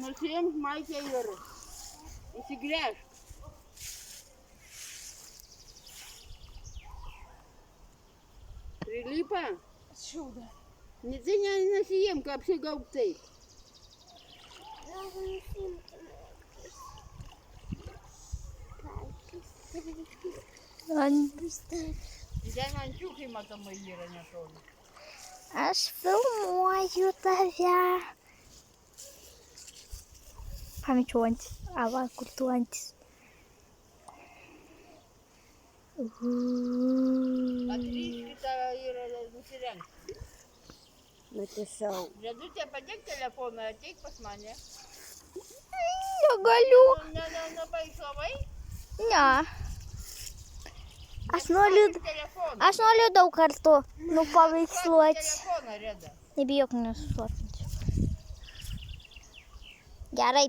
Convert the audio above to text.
Nusiimk maikę ir įsigręžk. Prilipa? Šiauda. Tai nesiimk, apsigauk taip. Ten ančiukai matomai yra netoli. Aš filmuoju tave. Pamečiau antis. Ava, kur tu antis? Atriškite ir nusirengti. Netiesiog. Redutė, padėk telefoną, ateik pas mane. Negaliu. Nepaišlavai? Ne. Aš noriu daug kartų nupaveiksluoti. Telefoną, Reda. Nebijok nesuslopinti. Gerai.